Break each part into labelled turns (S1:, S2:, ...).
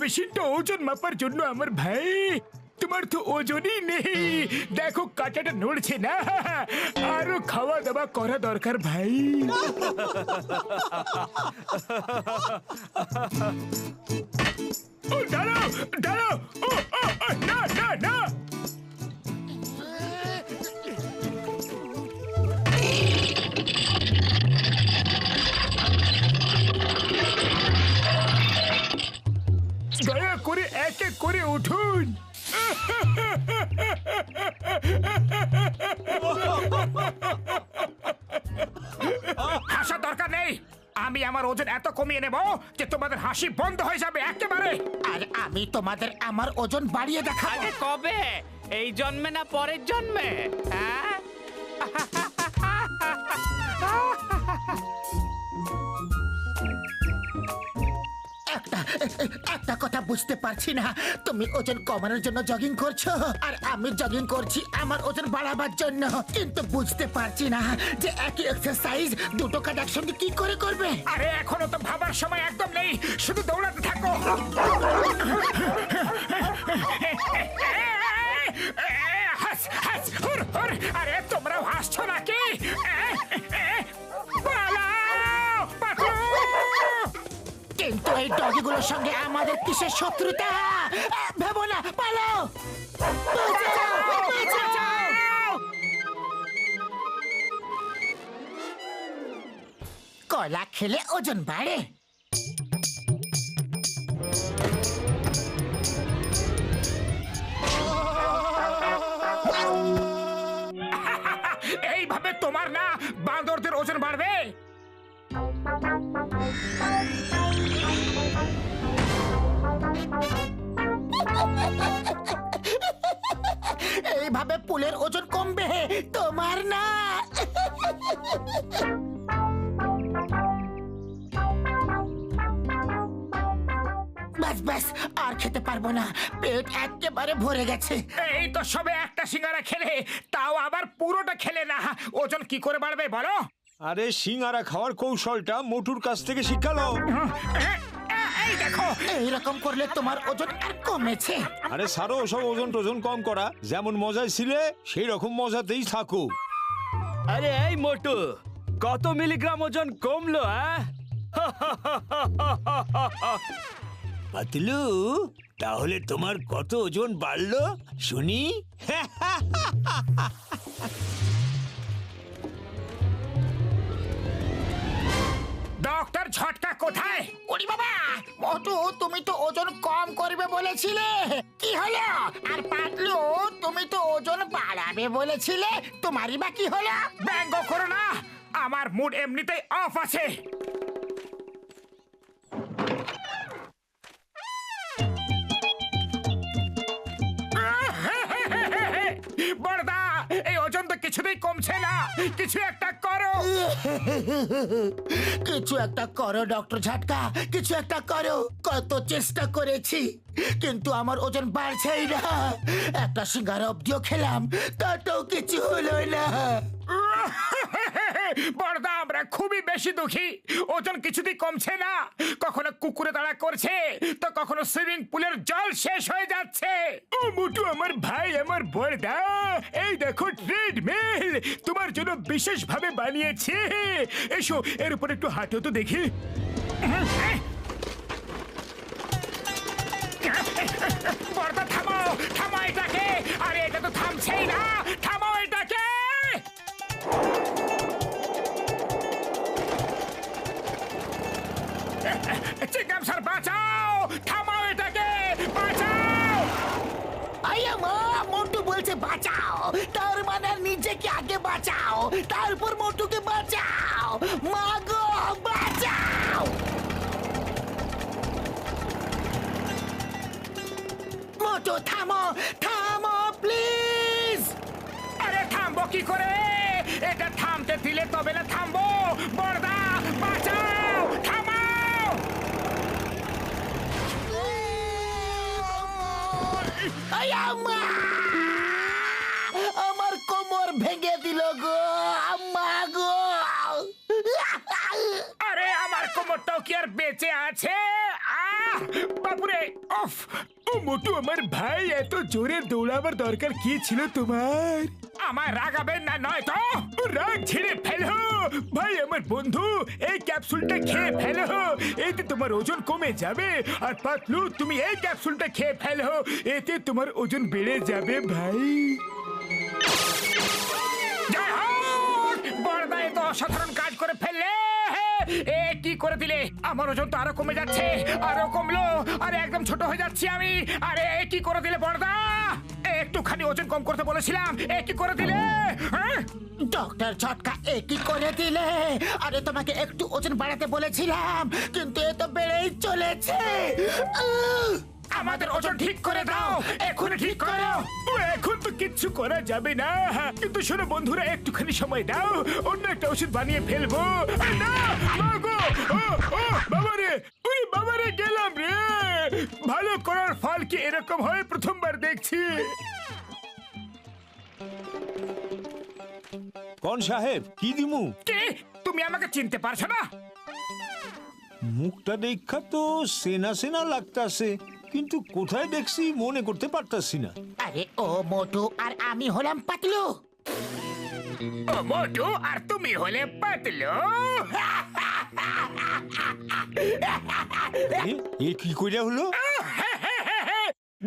S1: মেশিনটা ওজন মাপার জন্য আমার ভাই। তোমার তো ওজনই নেই, দেখো কাঁটাটা নড়ছে না। আরো খাওয়া দাওয়া করা দরকার ভাই। ও দাঁড়াও দাঁড়াও, ও ও ও, না না না, দয়া করে এক এক করে উঠুন। হাসার দরকার নেই, আমি আমার ওজন এত কমিয়ে নেব যে তোমাদের হাসি বন্ধ হয়ে যাবে একেবারে।
S2: আর আমি তোমাদের আমার ওজন বাড়িয়ে দেখাবো।
S3: আরে কবে? এই জন্মে না পরের জন্মে? হ্যাঁ,
S2: একটা কথা বুঝতে পারছি না, তুমি ওজন কমানোর জন্য জগিং করছো আর আমি জগিং করছি আমার ওজন বাড়াবার জন্য, কিন্তু বুঝতে পারছি না যে একই এক্সারসাইজ দুটো কাজ একসঙ্গে কি করে করবে।
S1: আরে এখনো তো ভাবার সময় একদম নেই, শুধু দৌড়াতে থাকো। হাস হাস হুর হুর, আরে তোমরাও হাসছো নাকি? পালাও, পালাও।
S2: কিন্তু এই ডগিগুলোর সঙ্গে আমাদের কিসের শত্রুতা? ভেবো না, পালাও, বাঁচাও, বাঁচাও। কলা খেলে ওজন বাড়ে?
S1: এইভাবে তোমার না বাঁদরদের ওজন বাড়বে।
S2: এইভাবে পুলের ওজন কমবে, তোমার না। ব্যাস ব্যাস, আর খেতে পারবো না, পেট একেবারে ভরে গেছে।
S1: এই তো সবে একটা সিঙ্গারা খেলে, তাও আবার পুরোটা খেলে না, ওজন কি করে বাড়বে বলো?
S4: আরে সিঙ্গারা খাওয়ার কৌশলটা মোটুর কাছ থেকে শিখালো।
S1: এই দেখো,
S2: এইরকম করলে তোমার ওজন আর কমেছে?
S4: আরে সারো ওসব ওজন টোজন কম করা, যেমন মজায় ছিলে সেই রকম মজাতেই থাকো।
S5: আরে এই মোটু, কত মিলিগ্রাম ওজন কমলো?
S6: পাতলু, তাহলে তোমার কত ওজন বাড়লো শুনি?
S1: ডক্টর ঝটকা কোথায়?
S2: ওরে বাবা, মোটু তুমি তো ওজন কম করবে বলেছিলে, কি হলো? আর পাতলু তুমি তো ওজন বাড়াবে বলেছিলে, তোমারই বা কি হলো?
S1: ব্যঙ্গ করো না, আমার মুড এমনিতেই অফ আছে। বড়দা, এই ওজন তো কিছুতেই কমছে না, কিছু একটা করো।
S2: কিছু একটা করো ডক্টর ঝাটকা, কিছু একটা করো। কত চেষ্টা করেছি কিন্তু আমার ওজন বাড়ছেই না। একটা সিঙ্গারা অব্দিও খেলাম, তাতেও কিছু হলো না।
S1: বড়দা, আমরা খুবই বেশি দুঃখী, ওজন কিছুতেই কমছে না। কখনো কুকুরে তাড়া করছে, তো কখনো সুইমিং পুলের জল শেষ হয়ে যাচ্ছে। ও মোটু আমার ভাই, আমার বড়দা, এই দেখো ট্রেডমিল তোমার জন্য বিশেষ ভাবে বানিয়েছে। এসো এর উপর একটু হাঁটো তো দেখি। বড়দা থামাও, থামাও এটাকে। আরে এটা তো থামছেই না, থামাও এটাকে। চিংগাম স্যার বাঁচাও, থামাও এটাকে, বাঁচাও।
S2: আয়া মা, মোটু বলছে বাঁচাও, তার মানে নিজেকে আগে বাঁচাও, তারপর মোটুকে বাঁচাও। মা গো, বাঁচাও। মোটু থামো, থামো প্লিজ।
S1: আরে থামবো কি করে? এটা থামতে দিলে তবে না থামবো। বড়দা বাঁচাও, থামাও।
S2: আয়া মা, আমার কোমর ভেঙে দিল গো, আম্মা গো।
S1: আরে আমার কোমরটাও কি আর বেঁচে আছে? আহ! বাপুরে অফ ও মোটু আমার ভাই এত জোরে দৌড়াবার দরকার কি ছিল তোমার আমার রাগাবেন না নয় তো রাগ ঝেড়ে ফেলো ভাই আমার বন্ধু এই ক্যাপসুলটা খেয়ে ফেলো এতে তোমার ওজন কমে যাবে আর পাতলু তুমি এই ক্যাপসুলটা খেয়ে ফেলো এতে তোমার ওজন বেড়ে যাবে ভাই জয় হোক বড়দা এ তো অসাধারণ কাজ করে ফেললে এ কি করে দিলে আমার ওজন তো আরো কমে যাচ্ছে আরো কমলো আরে একদম ছোট হয়ে যাচ্ছি আমি আরে এ কি করে দিলে বড়দা একটুখানি ওজন কম করতে বলেছিলাম এ কি করে দিলে হ্যাঁ?
S2: ডক্টর ঝটকা একই করে দিলে। আরে তোমাকে একটু ওজন বাড়াতে বলেছিলাম কিন্তু এ তো বেড়েই চলেছে।
S1: আমাদের ওজন ঠিক করে দাও এখনই ঠিক করো এখন তো কিচ্ছু করা যাবে না কিন্তু শোনো বন্ধুরা একটুখানি সময় দাও অন্য একটা ওষুধ বানিয়ে ফেলবো না মাগো ও বাবারে ওরে বাবারে গেলাম রে ভালো করার ফল কি এরকম হয় প্রথমবার দেখছি
S4: কোন সাহেব কি দিমু?
S1: কে তুমি আমাকে চিনতে পারছো না
S4: মুখটা দেখা তো সেনা সেনা লাগতাছে কিন্তু কোথায় দেখছি মনে করতে পারতাছি না।
S2: আরে ও মোটু আর আমি হলাম পাতলু।
S1: ও মোটু আর তুমি হলে পাতলু
S4: এ কি কইরা হলো?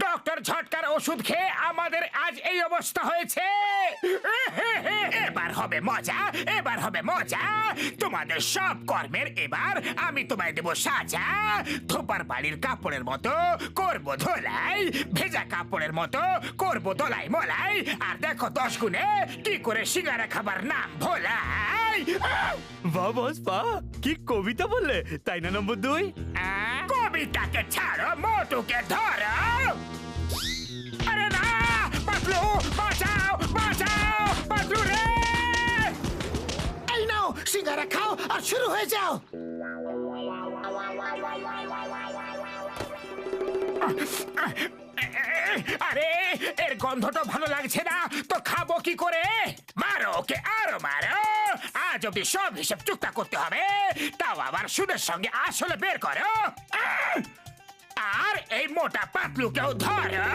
S1: ডক্টর ঝটকার ওষুধ খেয়ে আমাদের আজ এই অবস্থা হয়েছে এবার হবে মজা এবার হবে মজা তোমাদের সব কর্মের এবার আমি তোমায় দেব সাজা ধোপার বাড়ির কাপড়ের মতো করব ধোলাই ভেজা কাপড়ের মতো করব দোলাই মোলাই আর দেখো 10 গুণে কি করে সিঙ্গারা খাবার নাম ভোলাই
S5: বাহ বস বাহ কি কবিতা বললে তাই না নম্বর 2?
S1: কবিতাকে ছাড়ো মোটুকে ধরো আরে না পাতলু বাঁচাও বাঁচাও পাতলু রে
S2: এই নাও সিঙ্গারা খাও আর শুরু হয়ে যাও।
S1: আরে এর গন্ধটা ভালো লাগছে না তো খাবো কি করে মারো ওকে আরো মারো আজ অব্দি সব হিসেব চুক্তা করতে হবে তাও আবার সুদের সঙ্গে আসলে বের করো আর এই মোটা পাতলুকেও ধরো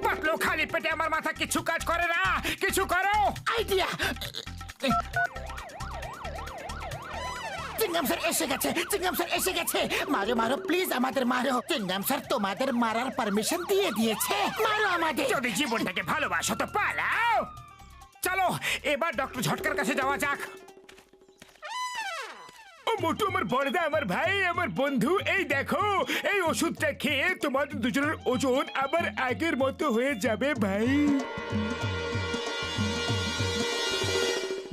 S1: পাতলু খালি পেটে আমার মাথা কিছু কাজ করে না কিছু করো
S2: আইডিয়া। চিংগাম স্যার এসে গেছে চিংগাম স্যার এসে গেছে মারো মারো প্লিজ আমাদের মারো চিংগাম স্যার তোমাদের মারার পারমিশন দিয়ে দিয়েছে মারো আমাদের।
S1: যদি জীবনটাকে ভালোবাসো তো পালাও চলো এবার ডক্টর ঝটকার কাছে যাওয়া যাক ও মোটু আমার বড়দা আমার ভাই আমার বন্ধু এই দেখো এই ওষুধটা খেয়ে তোমাদের দুজনের ওজন আবার আগের মতো হয়ে যাবে ভাই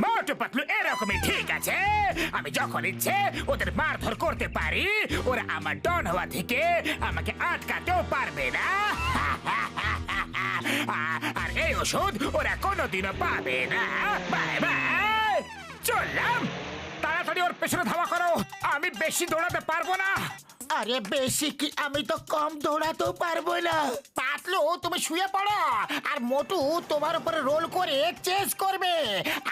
S1: মোটু পাতলু এরকমই ঠিক আছে আমি যখন ইচ্ছে ওদের মারধর করতে পারি ওরা আমার ডন হওয়া থেকে আমাকে আটকাতেও পারবে না আর এই ওষুধ ওরা কোনোদিনও পাবে না বাই বাই চললাম তাড়াতাড়ি ওর পেছনে ধাওয়া করো আমি বেশি দৌড়াতে পারবো না
S2: আরে বেশি কি আমি তো কম দৌড়াতেও পারবো না। পাতলু তুমি শুয়ে পড়ো আর মোটু তোমার উপরে রোল করে চেস করবে।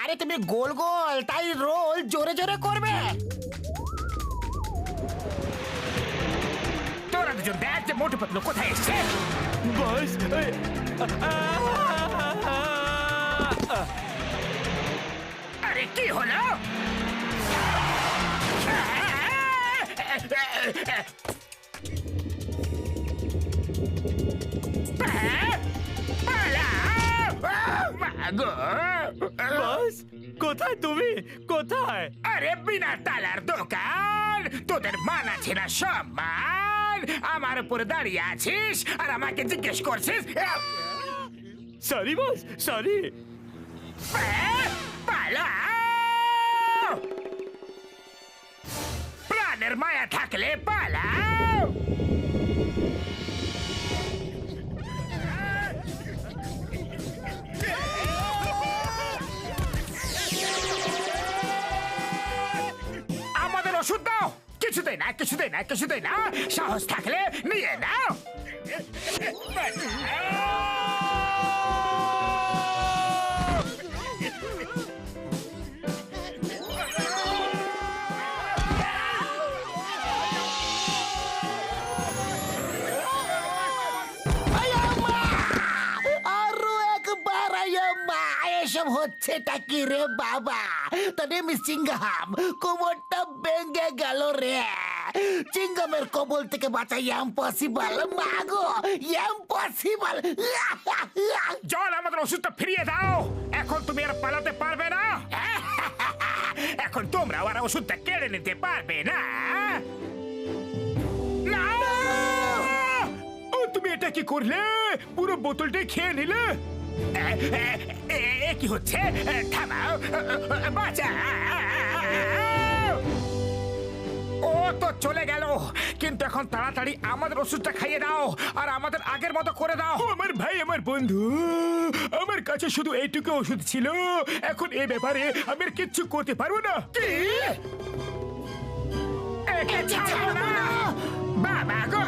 S2: আরে তুমি গোল গোল তাই রোল জোরে জোরে করবে।
S1: তোরা দুজন দেখ যে মোটু পাতলু কোথায় এসছে
S5: বস
S1: আরে কি হলো
S5: বস কোথায় তুমি কোথায়?
S1: আরে বিনা তালার দোকান তোদের মান আছে না সম্মান আমার উপরে দাঁড়িয়ে আছিস আর আমাকে জিজ্ঞেস করছিস
S5: সরি বস সরি।
S1: পালাও প্রাণের মায়া থাকলে পালাও আমাদের ওষুধ দাও কিছুতেই না কিছুতেই না কিছুতেই না সাহস থাকলে নিয়ে নাও
S2: হচ্ছেটা কি রে বাবা? তোর নেম ইজ চিঙ্গাম, কোমরটা ভেঙে গেল রে। চিঙ্গামের কবল থেকে বাঁচা ইম্পসিবল, মাগো ইম্পসিবল।
S1: জল, আমাদের ওষুধটা ফিরিয়ে দাও। এখন তুমি আর পালাতে পারবে না। এখন তোমরা আর ওষুধটা কেড়ে নিতে পারবে না। না! ও, তুমি এটা কি করলে? পুরো বোতলটাই খেয়ে নিলে। কি হচ্ছে? থামাও, বাঁচাও। ও তো চলে গেল, কিন্তু এখন তাড়াতাড়ি আমাদের ওষুধটা খাইয়ে দাও আর আমাদের আগের মতো করে দাও। আমার ভাই, আমার বন্ধু, আমার কাছে শুধু এইটুকু ওষুধ ছিল। এখন এই ব্যাপারে আমি আর কিচ্ছু করতে পারবো না। কি? একে ছাড়বো না। বাবা গো!